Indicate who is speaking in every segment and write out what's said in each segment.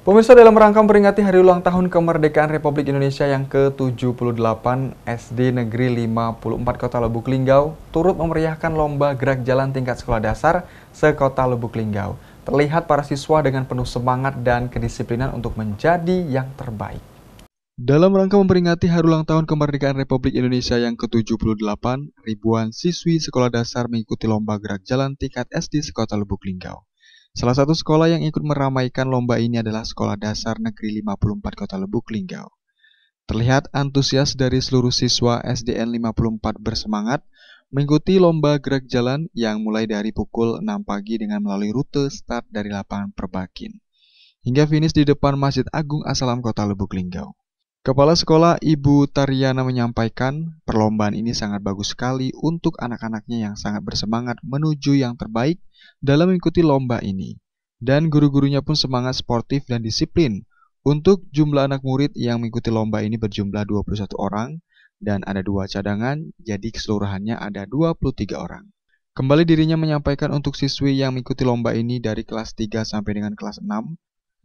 Speaker 1: Pemirsa, dalam rangka memperingati Hari Ulang Tahun Kemerdekaan Republik Indonesia yang ke-78, SD Negeri 54 Kota Lubuk Linggau turut memeriahkan lomba gerak jalan tingkat sekolah dasar se-Kota Lubuk Linggau. Terlihat para siswa dengan penuh semangat dan kedisiplinan untuk menjadi yang terbaik. Dalam rangka memperingati Hari Ulang Tahun Kemerdekaan Republik Indonesia yang ke-78, ribuan siswi sekolah dasar mengikuti lomba gerak jalan tingkat SD se-Kota Lubuk Linggau. Salah satu sekolah yang ikut meramaikan lomba ini adalah Sekolah Dasar Negeri 54 Kota Lubuk Linggau. Terlihat antusias dari seluruh siswa SDN 54 bersemangat mengikuti lomba gerak jalan yang mulai dari pukul 6 pagi dengan melalui rute start dari lapangan Perbakin hingga finish di depan Masjid Agung As-Salam Kota Lubuk Linggau. Kepala Sekolah Ibu Taryana menyampaikan, perlombaan ini sangat bagus sekali untuk anak-anaknya yang sangat bersemangat menuju yang terbaik dalam mengikuti lomba ini. Dan guru-gurunya pun semangat sportif dan disiplin. Untuk jumlah anak murid yang mengikuti lomba ini berjumlah 21 orang dan ada 2 cadangan, jadi keseluruhannya ada 23 orang. Kembali dirinya menyampaikan untuk siswi yang mengikuti lomba ini dari kelas 3 sampai dengan kelas 6,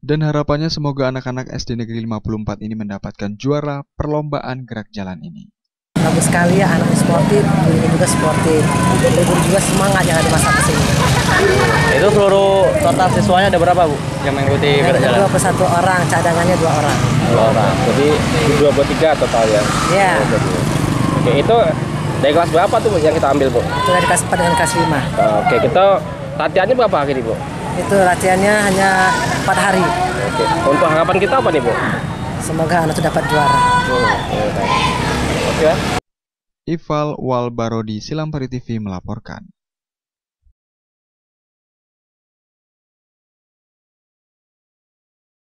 Speaker 1: dan harapannya semoga anak-anak SD Negeri 54 ini mendapatkan juara perlombaan gerak jalan ini.
Speaker 2: Bagus sekali ya, anak sportif, gurunya juga sportif, guru juga semangat yang ada masa kesini.
Speaker 3: Itu seluruh total siswanya ada berapa, Bu, yang mengikuti gerak jalan?
Speaker 2: 21 orang, cadangannya 2 orang.
Speaker 3: 2 orang, jadi 23 total ya?
Speaker 2: Iya.
Speaker 3: Oke, itu dari kelas berapa tuh, Bu, yang kita ambil, Bu?
Speaker 2: Itu dari kelas 4 dengan kelas 5.
Speaker 3: Oke, kita latihannya berapa hari, Bu?
Speaker 2: Itu latihannya hanya 4 hari.
Speaker 3: Oke, untuk harapan kita apa nih, Bu?
Speaker 2: Semoga anak itu dapat juara.
Speaker 3: Oke.
Speaker 1: Ival Walbarodi, Silampari TV melaporkan.